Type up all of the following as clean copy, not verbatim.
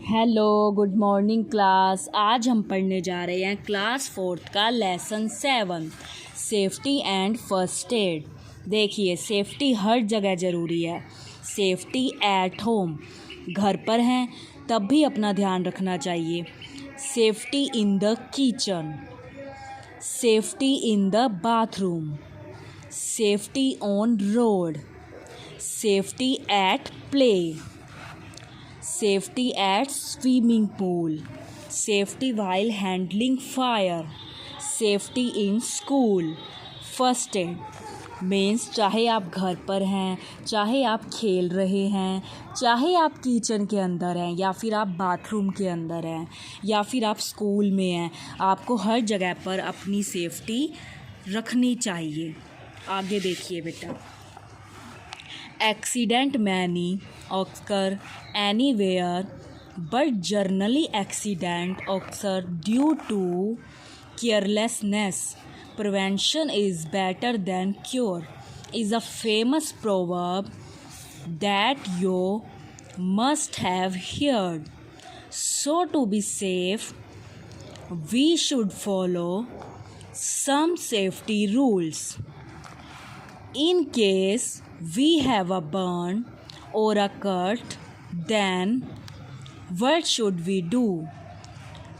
Hello, good morning class. आज हम पढ़ने जा रहे हैं क्लास 4th का lesson 7 safety and first aid. देखिए, सेफ्टी हर जगह ज़रूरी है। सेफ्टी एट होम, घर पर हैं तब भी अपना ध्यान रखना चाहिए। Safety in the kitchen, safety in the bathroom, safety on road, safety at play, safety at swimming pool, safety while handling fire, safety in school। First aid means चाहे आप घर पर हैं, चाहे आप खेल रहे हैं, चाहे आप किचन के अंदर हैं, या फिर आप बाथरूम के अंदर हैं, या फिर आप स्कूल में हैं, आपको हर जगह पर अपनी सेफ्टी रखनी चाहिए। आगे देखिए बेटा, accident many occur anywhere, but generally accident occur due to carelessness. Prevention is better than cure is a famous proverb that you must have heard. So to be safe, we should follow some safety rules. In case we have a burn or a cut, then what should we do?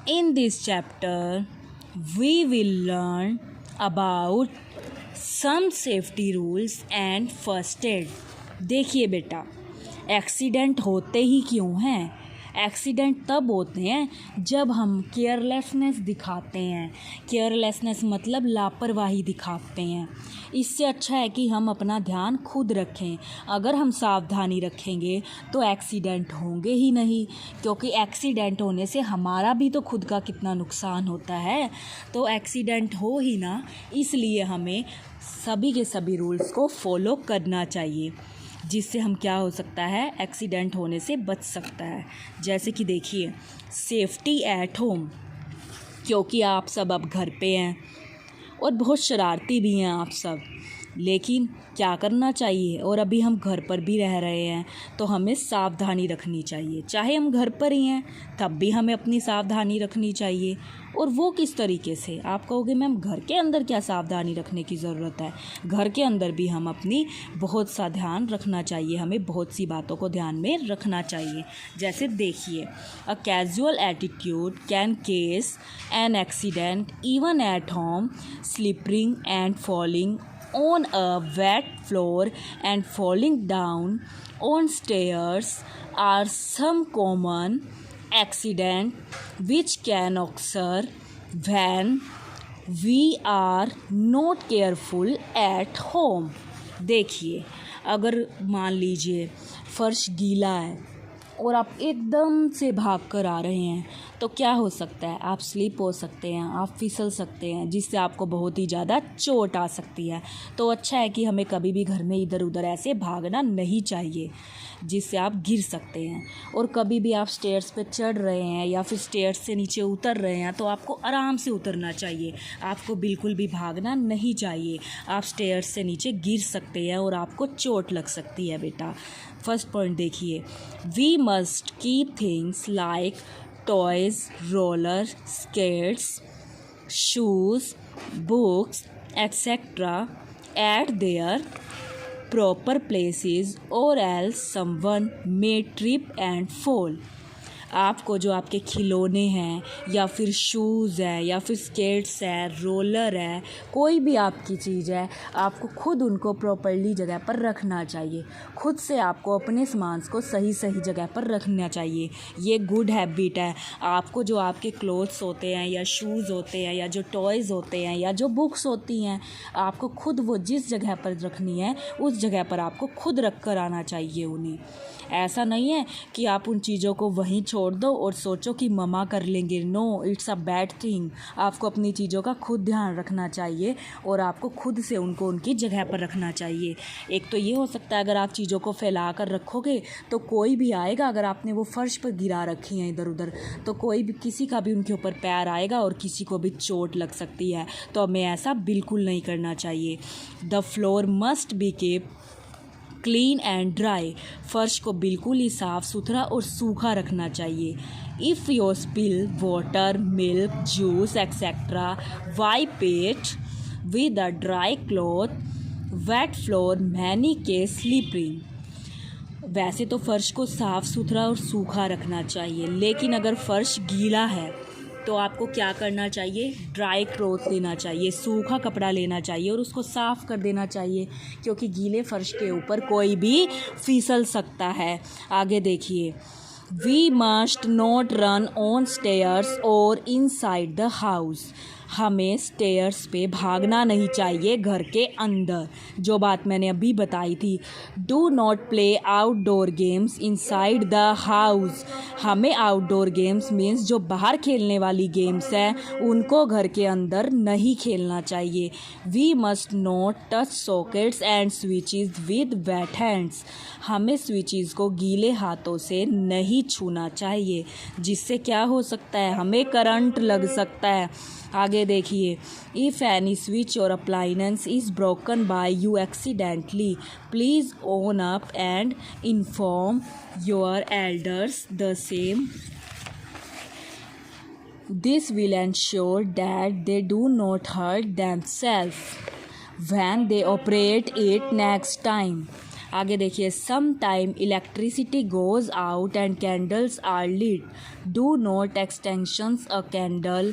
In this chapter, we will learn about some safety rules and first aid. देखिए बेटा, accident होते ही क्यों हैं? Accident तब होते हैं जब हम केयरलेसनेस दिखाते हैं। केयरलेसनेस मतलब लापरवाही दिखाते हैं। इससे अच्छा है कि हम अपना ध्यान खुद रखें। अगर हम सावधानी रखेंगे तो एक्सीडेंट होंगे ही नहीं, क्योंकि एक्सीडेंट होने से हमारा भी तो खुद का कितना नुकसान होता है। तो एक्सीडेंट हो ही ना, इसलिए हमें सभी के सभी रूल्स को फॉलो करना चाहिए, जिससे हम क्या हो सकता है, एक्सीडेंट होने से बच सकता है। जैसे कि देखिए, सेफ्टी एट होम, क्योंकि आप सब अब घर पे हैं और बहुत शरारती भी हैं आप सब, लेकिन क्या करना चाहिए, और अभी हम घर पर भी रह रहे हैं तो हमें सावधानी रखनी चाहिए। चाहे हम घर पर ही हैं तब भी हमें अपनी सावधानी रखनी चाहिए। और वो किस तरीके से? आप कहोगे मैम घर के अंदर क्या सावधानी रखने की ज़रूरत है? घर के अंदर भी हम अपनी बहुत सा ध्यान रखना चाहिए, हमें बहुत सी बातों को ध्यान में रखना चाहिए। जैसे देखिए, a casual attitude can case an accident even at home. Slip ring and falling on a wet floor and falling down on stairs are some common accidents which can occur when we are not careful at home। देखिए, अगर मान लीजिए फर्श गीला है और आप एकदम से भाग कर आ रहे हैं तो क्या हो सकता है? आप स्लिप हो सकते हैं, आप फिसल सकते हैं, जिससे आपको बहुत ही ज़्यादा चोट आ सकती है। तो अच्छा है कि हमें कभी भी घर में इधर उधर ऐसे भागना नहीं चाहिए, जिससे आप गिर सकते हैं। और कभी भी आप स्टेयर्स पे चढ़ रहे हैं या फिर स्टेयर्स से नीचे उतर रहे हैं तो आपको आराम से उतरना चाहिए, आपको बिल्कुल भी भागना नहीं चाहिए। आप स्टेयर्स से नीचे गिर सकते हैं और आपको चोट लग सकती है बेटा। फर्स्ट पॉइंट देखिए, we must keep things like toys, roller skates, shoes, books etcetera at their proper places or else someone may trip and fall। आपको जो आपके खिलौने हैं या फिर शूज़ है या फिर स्केट्स है, रोलर है, कोई भी आपकी चीज़ है, आपको खुद उनको प्रॉपर्ली जगह पर रखना चाहिए। खुद से आपको अपने सामान को सही सही जगह पर रखना चाहिए। ये गुड हैबिट है। आपको जो आपके क्लोथ्स होते हैं या शूज़ होते हैं या जो टॉयज़ होते हैं या जो बुक्स होती हैं, आपको खुद वो जिस जगह पर रखनी है उस जगह पर आपको खुद रख कर आना चाहिए उन्हें। ऐसा नहीं है कि आप उन चीज़ों को वहीं छोड़ दो और सोचो कि मम्मा कर लेंगे। No, it's a bad thing. आपको अपनी चीज़ों का खुद ध्यान रखना चाहिए और आपको खुद से उनको उनकी जगह पर रखना चाहिए। एक तो ये हो सकता है, अगर आप चीज़ों को फैला कर रखोगे तो कोई भी आएगा, अगर आपने वो फर्श पर गिरा रखी हैं इधर उधर, तो कोई भी, किसी का भी उनके ऊपर पैर आएगा और किसी को भी चोट लग सकती है। तो हमें ऐसा बिल्कुल नहीं करना चाहिए। The floor must be keep clean and dry, फर्श को बिल्कुल ही साफ़ सुथरा और सूखा रखना चाहिए। If you spill water, milk, juice etcetera, wipe it with a dry cloth, wait floor many के स्लिपरी। वैसे तो फ़र्श को साफ़ सुथरा और सूखा रखना चाहिए, लेकिन अगर फ़र्श गीला है तो आपको क्या करना चाहिए, ड्राई क्लॉथ लेना चाहिए, सूखा कपड़ा लेना चाहिए और उसको साफ़ कर देना चाहिए, क्योंकि गीले फ़र्श के ऊपर कोई भी फिसल सकता है। आगे देखिए, we must not run on stairs और इनसाइड द हाउस। हमें स्टेयर्स पे भागना नहीं चाहिए घर के अंदर, जो बात मैंने अभी बताई थी। Do not play outdoor games inside the house. हमें आउटडोर गेम्स मीन्स जो बाहर खेलने वाली गेम्स हैं उनको घर के अंदर नहीं खेलना चाहिए। We must not touch sockets and switches with wet hands. हमें स्विचेस को गीले हाथों से नहीं छूना चाहिए, जिससे क्या हो सकता है, हमें करंट लग सकता है। आगे देखिए, इफ़ एनी स्विच और appliance is broken by you accidentally, please own up and inform your elders the same. This will ensure that they do not hurt themselves when they operate it next time. आगे देखिए, some time electricity goes out and candles are lit. Do not extensions a candle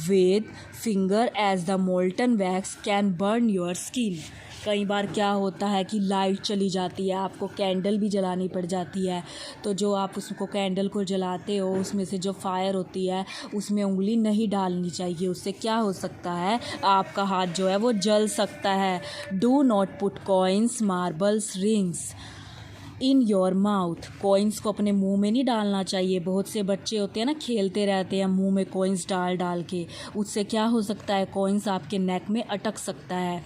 with finger as the molten wax can burn your skin. कई बार क्या होता है कि light चली जाती है, आपको कैंडल भी जलानी पड़ जाती है, तो जो आप उसको कैंडल को जलाते हो उसमें से जो फायर होती है उसमें उंगली नहीं डालनी चाहिए, उससे क्या हो सकता है, आपका हाथ जो है वो जल सकता है। Do not put coins, marbles, rings in your mouth. Coins को अपने मुंह में नहीं डालना चाहिए। बहुत से बच्चे होते हैं ना, खेलते रहते हैं मुंह में कॉइन्स डाल डाल के, उससे क्या हो सकता है, कॉइन्स आपके नेक में अटक सकता है।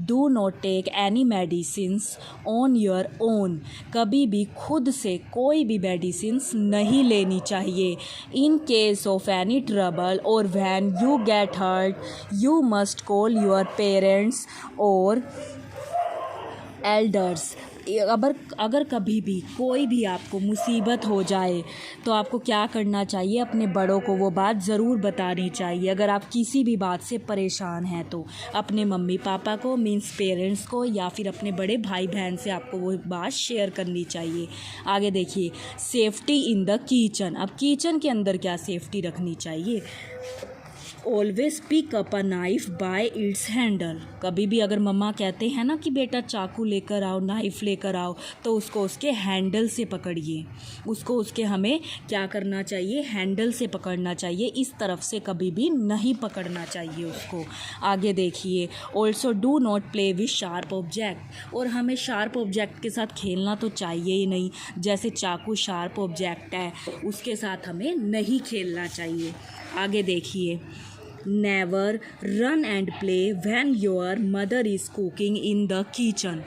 Do not take any medicines on your own. कभी भी खुद से कोई भी मेडिसिन्स नहीं लेनी चाहिए। In case of any trouble और when you get hurt you must call your parents और एल्डर्स। अगर कभी भी कोई भी आपको मुसीबत हो जाए तो आपको क्या करना चाहिए, अपने बड़ों को वो बात ज़रूर बतानी चाहिए। अगर आप किसी भी बात से परेशान हैं तो अपने मम्मी पापा को मीन्स पेरेंट्स को या फिर अपने बड़े भाई बहन से आपको वो बात शेयर करनी चाहिए। आगे देखिए, सेफ्टी इन द किचन। अब किचन के अंदर क्या सेफ्टी रखनी चाहिए, always pick up a knife by its handle. कभी भी अगर मम्मा कहते हैं ना कि बेटा चाकू लेकर आओ, नाइफ लेकर आओ, तो उसको उसके हैंडल से पकड़िए। उसको उसके हमें क्या करना चाहिए, हैंडल से पकड़ना चाहिए, इस तरफ से कभी भी नहीं पकड़ना चाहिए उसको। आगे देखिए, also do not play with sharp object. और हमें शार्प ऑब्जेक्ट के साथ खेलना तो चाहिए ही नहीं, जैसे चाकू शार्प ऑब्जेक्ट है, उसके साथ हमें नहीं खेलना चाहिए। आगे देखिए, never run and play when your mother is cooking in the kitchen.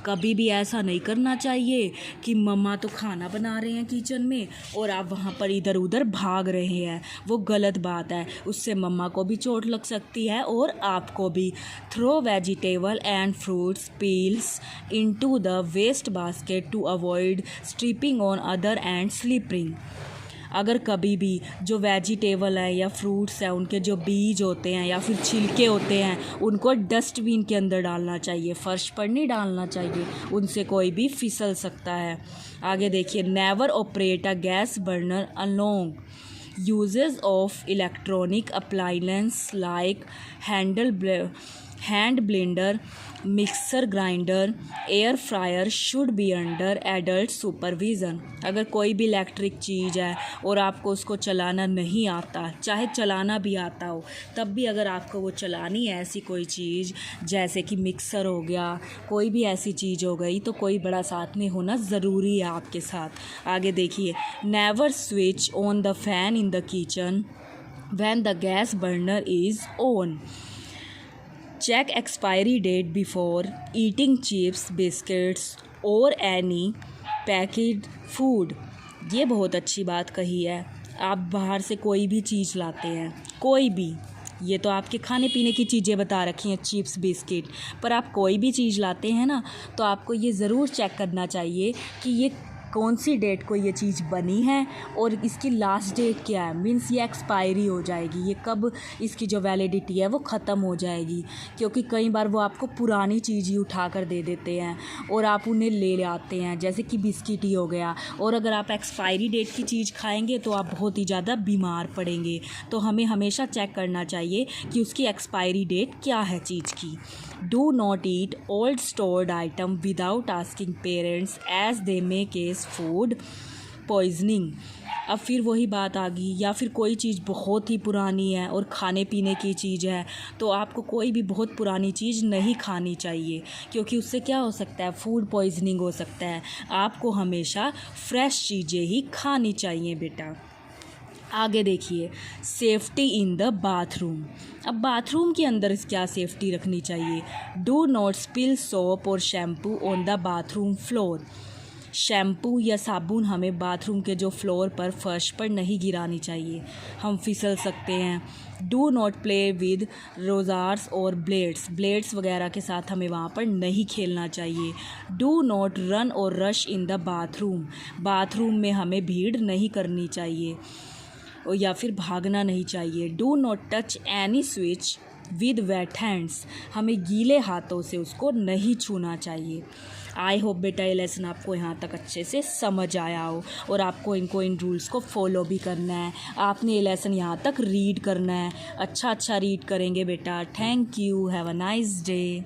कभी भी ऐसा नहीं करना चाहिए कि मम्मा तो खाना बना रहे हैं किचन में और आप वहाँ पर इधर उधर भाग रहे हैं, वो गलत बात है, उससे मम्मा को भी चोट लग सकती है और आपको भी। Throw vegetable and fruits peels into the waste basket to avoid stripping on other and slipping. अगर कभी भी जो वेजिटेबल है या फ्रूट्स है उनके जो बीज होते हैं या फिर छिलके होते हैं उनको डस्टबिन के अंदर डालना चाहिए, फर्श पर नहीं डालना चाहिए, उनसे कोई भी फिसल सकता है। आगे देखिए, never operate a gas burner along. Uses of electronic appliance like hand blender, mixer grinder, air fryer should be under adult supervision. अगर कोई भी इलेक्ट्रिक चीज़ है और आपको उसको चलाना नहीं आता, चाहे चलाना भी आता हो, तब भी अगर आपको वो चलानी है ऐसी कोई चीज़ जैसे कि मिक्सर हो गया, कोई भी ऐसी चीज़ हो गई, तो कोई बड़ा साथ में होना ज़रूरी है आपके साथ। आगे देखिए, never switch on the fan in the kitchen when the gas burner is on. Check expiry date before eating chips, biscuits और एनी पैकेज्ड फूड। ये बहुत अच्छी बात कही है। आप बाहर से कोई भी चीज़ लाते हैं, कोई भी, ये तो आपके खाने पीने की चीज़ें बता रखी हैं, चिप्स बिस्किट, पर आप कोई भी चीज़ लाते हैं ना तो आपको ये ज़रूर चेक करना चाहिए कि ये कौन सी डेट को ये चीज़ बनी है और इसकी लास्ट डेट क्या है। मीन्स ये एक्सपायरी हो जाएगी, ये कब इसकी जो वैलिडिटी है वो ख़त्म हो जाएगी। क्योंकि कई बार वो आपको पुरानी चीज़ ही उठा कर दे देते हैं और आप उन्हें ले आते हैं, जैसे कि बिस्किट ही हो गया। और अगर आप एक्सपायरी डेट की चीज़ खाएंगे तो आप बहुत ही ज़्यादा बीमार पड़ेंगे। तो हमें हमेशा चेक करना चाहिए कि उसकी एक्सपायरी डेट क्या है चीज़ की। Do not eat old stored item without asking parents as they may case food poisoning. अब फिर वही बात आ गई, या फिर कोई चीज़ बहुत ही पुरानी है और खाने पीने की चीज़ है तो आपको कोई भी बहुत पुरानी चीज़ नहीं खानी चाहिए, क्योंकि उससे क्या हो सकता है, फूड पॉइजनिंग हो सकता है। आपको हमेशा फ्रेश चीज़ें ही खानी चाहिए बेटा। आगे देखिए, सेफ्टी इन द बाथरूम। अब बाथरूम के अंदर क्या सेफ्टी रखनी चाहिए। डू नॉट स्पिल सोप और shampoo on the bathroom floor. Shampoo या साबुन हमें बाथरूम के जो फ्लोर पर, फर्श पर नहीं गिरानी चाहिए, हम फिसल सकते हैं। डू नॉट प्ले विद रोज़र्स और ब्लेड्स वगैरह के साथ हमें वहाँ पर नहीं खेलना चाहिए। डू नॉट रन और रश इन द बाथरूम में हमें भीड़ नहीं करनी चाहिए या फिर भागना नहीं चाहिए। Do not touch any switch with wet hands, हमें गीले हाथों से उसको नहीं छूना चाहिए। आई होप बेटा ये लेसन आपको यहाँ तक अच्छे से समझ आया हो और आपको इन रूल्स को फॉलो भी करना है। आपने ये लेसन यहाँ तक रीड करना है, अच्छा रीड करेंगे बेटा। Thank you, have a nice day.